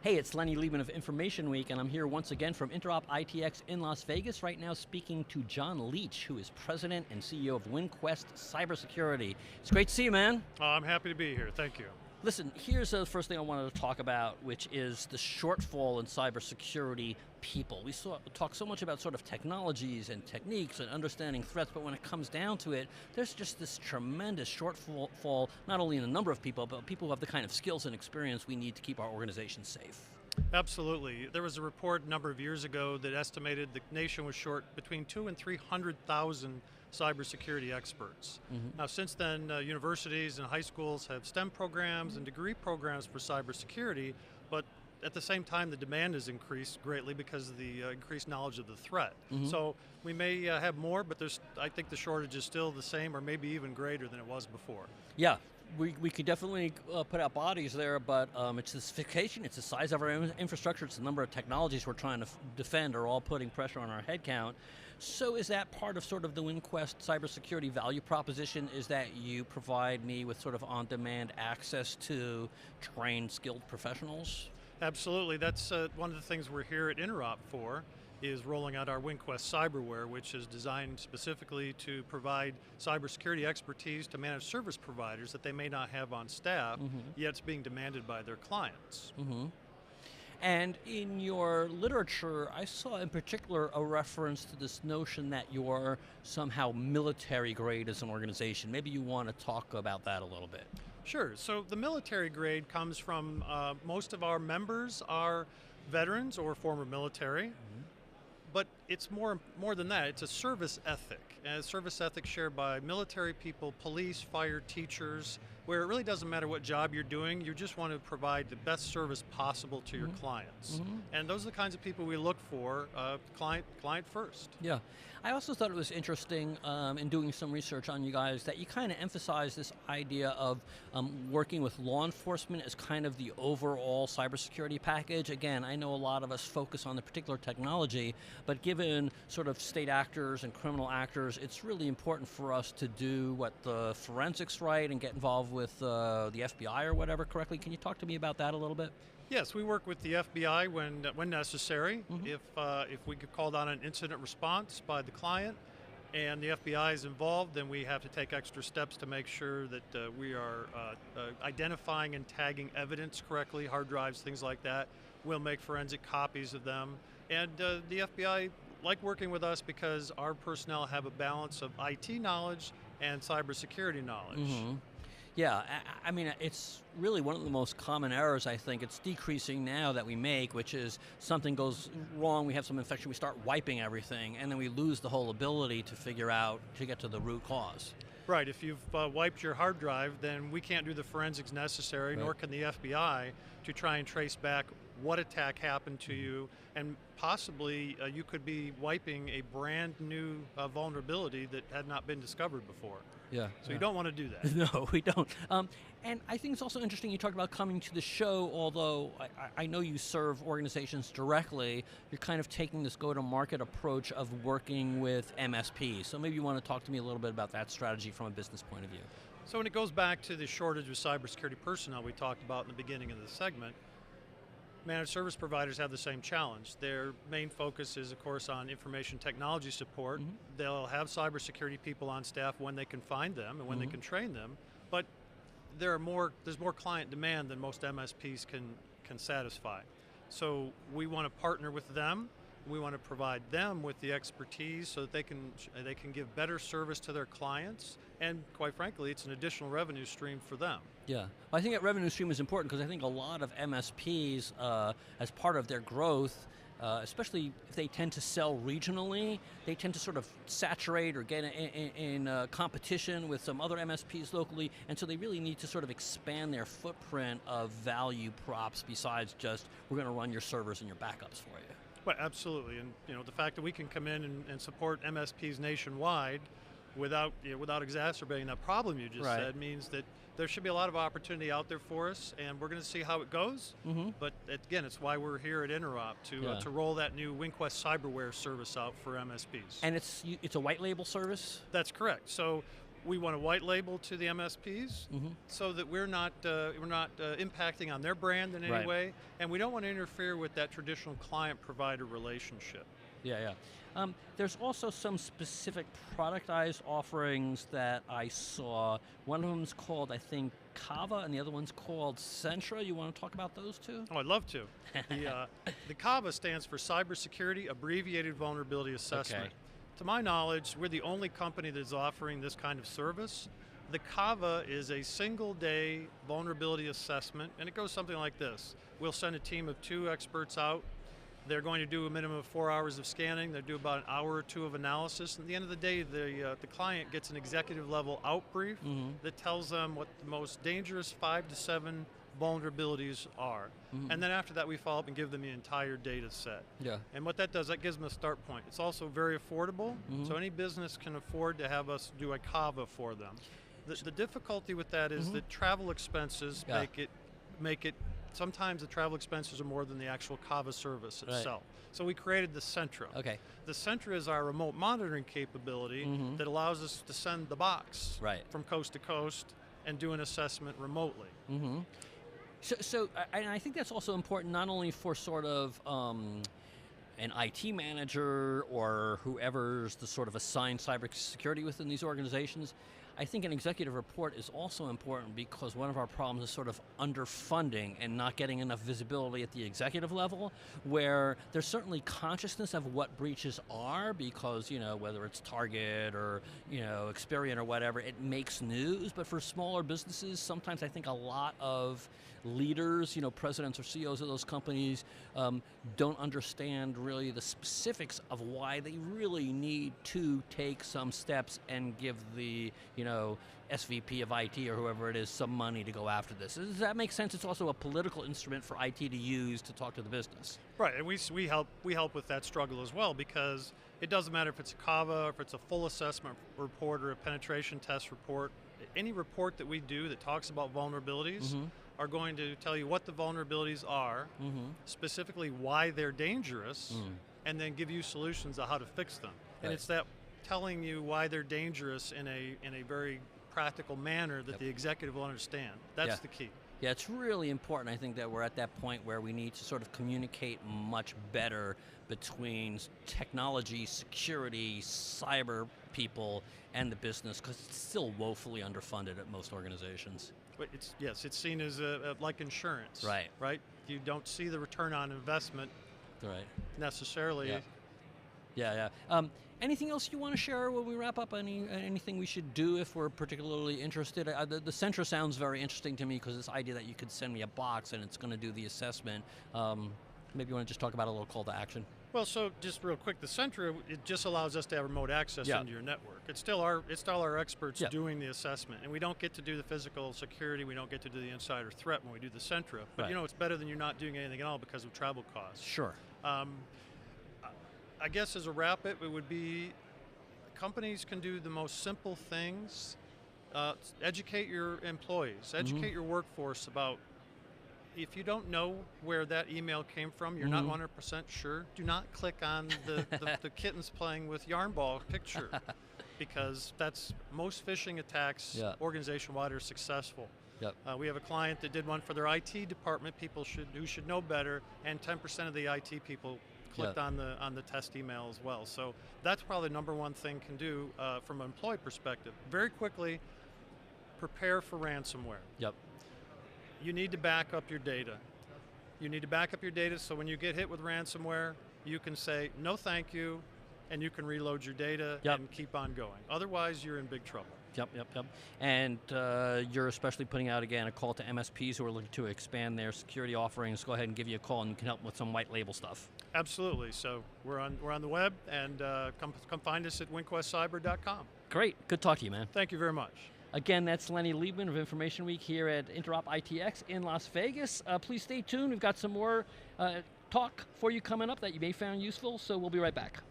Hey, it's Lenny Liebmann of InformationWeek, and I'm here once again from Interop ITX in Las Vegas right now speaking to John Leitch, who is President and CEO of Winquest Cybersecurity. It's great to see you, man. I'm happy to be here, thank you. Listen, here's the first thing I wanted to talk about, which is the shortfall in cybersecurity people. We talk so much about sort of technologies and techniques and understanding threats, but when it comes down to it, there's just this tremendous shortfall, not only in the number of people, but people who have the kind of skills and experience we need to keep our organizations safe. Absolutely. There was a report a number of years ago that estimated the nation was short between 200,000 and 300,000 cybersecurity experts. Now since then, universities and high schools have STEM programs and degree programs for cybersecurity, but at the same time the demand has increased greatly because of the increased knowledge of the threat. So we may have more, but I think the shortage is still the same or maybe even greater than it was before. Yeah. We could definitely put out bodies there, but it's the sophistication, it's the size of our infrastructure, it's the number of technologies we're trying to defend are all putting pressure on our headcount. So is that part of sort of the Winquest cybersecurity value proposition, is that you provide me with sort of on-demand access to trained, skilled professionals? Absolutely. That's one of the things we're here at Interop for, is rolling out our Winquest Cyberware, which is designed specifically to provide cybersecurity expertise to managed service providers that they may not have on staff, yet it's being demanded by their clients. And in your literature, I saw in particular a reference to this notion that you're somehow military grade as an organization. Maybe you want to talk about that a little bit. Sure. So the military grade comes from most of our members are veterans or former military. But it's more than that. It's a service ethic, and a service ethic shared by military people, police, fire, teachers, where it really doesn't matter what job you're doing, you just want to provide the best service possible to your clients. And those are the kinds of people we look for, client first. Yeah. I also thought it was interesting in doing some research on you guys that you kind of emphasize this idea of working with law enforcement as kind of the overall cybersecurity package. Again, I know a lot of us focus on the particular technology, but given sort of state actors and criminal actors, it's really important for us to do what the forensics right and get involved with the FBI or whatever correctly. Can you talk to me about that a little bit? Yes, we work with the FBI when necessary. If we get called on an incident response by the client and the FBI is involved, then we have to take extra steps to make sure that we are identifying and tagging evidence correctly, hard drives, things like that. We'll make forensic copies of them. And the FBI like working with us because our personnel have a balance of IT knowledge and cybersecurity knowledge. Yeah, I mean, it's really one of the most common errors, I think. It's decreasing now that we make, which is something goes wrong, we have some infection, we start wiping everything, and then we lose the whole ability to figure out, to get to the root cause. Right, if you've wiped your hard drive, then we can't do the forensics necessary, nor can the FBI, to try and trace back what attack happened to you, and possibly you could be wiping a brand new vulnerability that had not been discovered before. Yeah. So you don't want to do that. No, we don't. And I think it's also interesting you talked about coming to the show, although I know you serve organizations directly, you're kind of taking this go-to-market approach of working with MSPs. So maybe you want to talk to me a little bit about that strategy from a business point of view. So when it goes back to the shortage of cybersecurity personnel we talked about in the beginning of the segment, managed service providers have the same challenge. Their main focus is, of course, on information technology support. They'll have cybersecurity people on staff when they can find them and when they can train them, but there's more client demand than most MSPs can satisfy. So we want to partner with them. We want to provide them with the expertise so that they can give better service to their clients, and quite frankly, it's an additional revenue stream for them. Yeah, I think that revenue stream is important because I think a lot of MSPs, as part of their growth, especially if they tend to sell regionally, they tend to sort of saturate or get in competition with some other MSPs locally, and so they really need to sort of expand their footprint of value props besides just, we're going to run your servers and your backups for you. Well, absolutely, and the fact that we can come in and support MSPs nationwide without exacerbating that problem you just said means that there should be a lot of opportunity out there for us, and we're going to see how it goes. But again, it's why we're here at Interop to roll that new Winquest Cyberware service out for MSPs. And it's a white label service? That's correct. So We want to white label to the MSPs so that we're not impacting on their brand in any way, and we don't want to interfere with that traditional client-provider relationship. Yeah. There's also some specific productized offerings that I saw. One of them's called, I think, Kava, and the other one's called Centra. You want to talk about those two? Oh, I'd love to. The Kava stands for Cybersecurity Abbreviated Vulnerability Assessment. Okay. To my knowledge, we're the only company that's offering this kind of service. The Kava is a single-day vulnerability assessment, and it goes something like this. We'll send a team of 2 experts out. They're going to do a minimum of 4 hours of scanning. They'll do about an hour or 2 of analysis. And at the end of the day, the client gets an executive-level out brief that tells them what the most dangerous 5 to 7 vulnerabilities are. And then after that, we follow up and give them the entire data set. Yeah. And what that does, that gives them a start point. It's also very affordable, so any business can afford to have us do a Kava for them. The difficulty with that is that travel expenses make it. Sometimes the travel expenses are more than the actual Kava service itself. So we created the Centra. Okay. The Centra is our remote monitoring capability that allows us to send the box from coast to coast and do an assessment remotely. So and I think that's also important not only for sort of an IT manager or whoever's the sort of assigned cybersecurity within these organizations. I think an executive report is also important because one of our problems is sort of underfunding and not getting enough visibility at the executive level, where there's certainly consciousness of what breaches are because, whether it's Target or, Experian or whatever, it makes news. But for smaller businesses, sometimes I think a lot of leaders, presidents or CEOs of those companies don't understand really the specifics of why they really need to take some steps and give the, SVP of IT or whoever it is some money to go after this. Does that make sense? It's also a political instrument for IT to use to talk to the business. Right, and we help with that struggle as well, because it doesn't matter if it's a Kava, if it's a full assessment report or a penetration test report. Any report that we do that talks about vulnerabilities are going to tell you what the vulnerabilities are, specifically why they're dangerous, and then give you solutions on how to fix them. And it's that telling you why they're dangerous in a very practical manner that the executive will understand. That's the key. Yeah, it's really important. I think that we're at that point where we need to sort of communicate much better between technology, security, cyber people, and the business, because it's still woefully underfunded at most organizations. But it's seen as like insurance. Right. You don't see the return on investment. Necessarily. Yeah. Anything else you want to share when we wrap up? Anything we should do if we're particularly interested? The Centra sounds very interesting to me because this idea that you could send me a box and it's going to do the assessment. Maybe you want to just talk about a little call to action. Well, so just real quick, the Centra, it just allows us to have remote access into your network. It's still our experts doing the assessment, and we don't get to do the physical security. We don't get to do the insider threat when we do the Centra. But it's better than you're not doing anything at all because of travel costs. Sure. I guess as a wrap it would be companies can do the most simple things. Educate your employees, educate your workforce about if you don't know where that email came from, you're not 100% sure, do not click on the kittens playing with yarn ball picture because that's most phishing attacks organization-wide are successful. We have a client that did one for their IT department, who should know better, and 10% of the IT people clicked on the test email as well. So that's probably the number one thing can do from an employee perspective. Very quickly, prepare for ransomware. You need to back up your data. So when you get hit with ransomware, you can say, no thank you, and you can reload your data and keep on going. Otherwise, you're in big trouble. And you're especially putting out, again, a call to MSPs who are looking to expand their security offerings. Go ahead and give you a call, and you can help them with some white label stuff. Absolutely. So we're on the web, and come find us at winquestcyber.com. Great. Good talk to you, man. Thank you very much. Again, that's Lenny Liebmann of InformationWeek here at Interop ITX in Las Vegas. Please stay tuned. We've got some more talk for you coming up that you may find useful, so we'll be right back.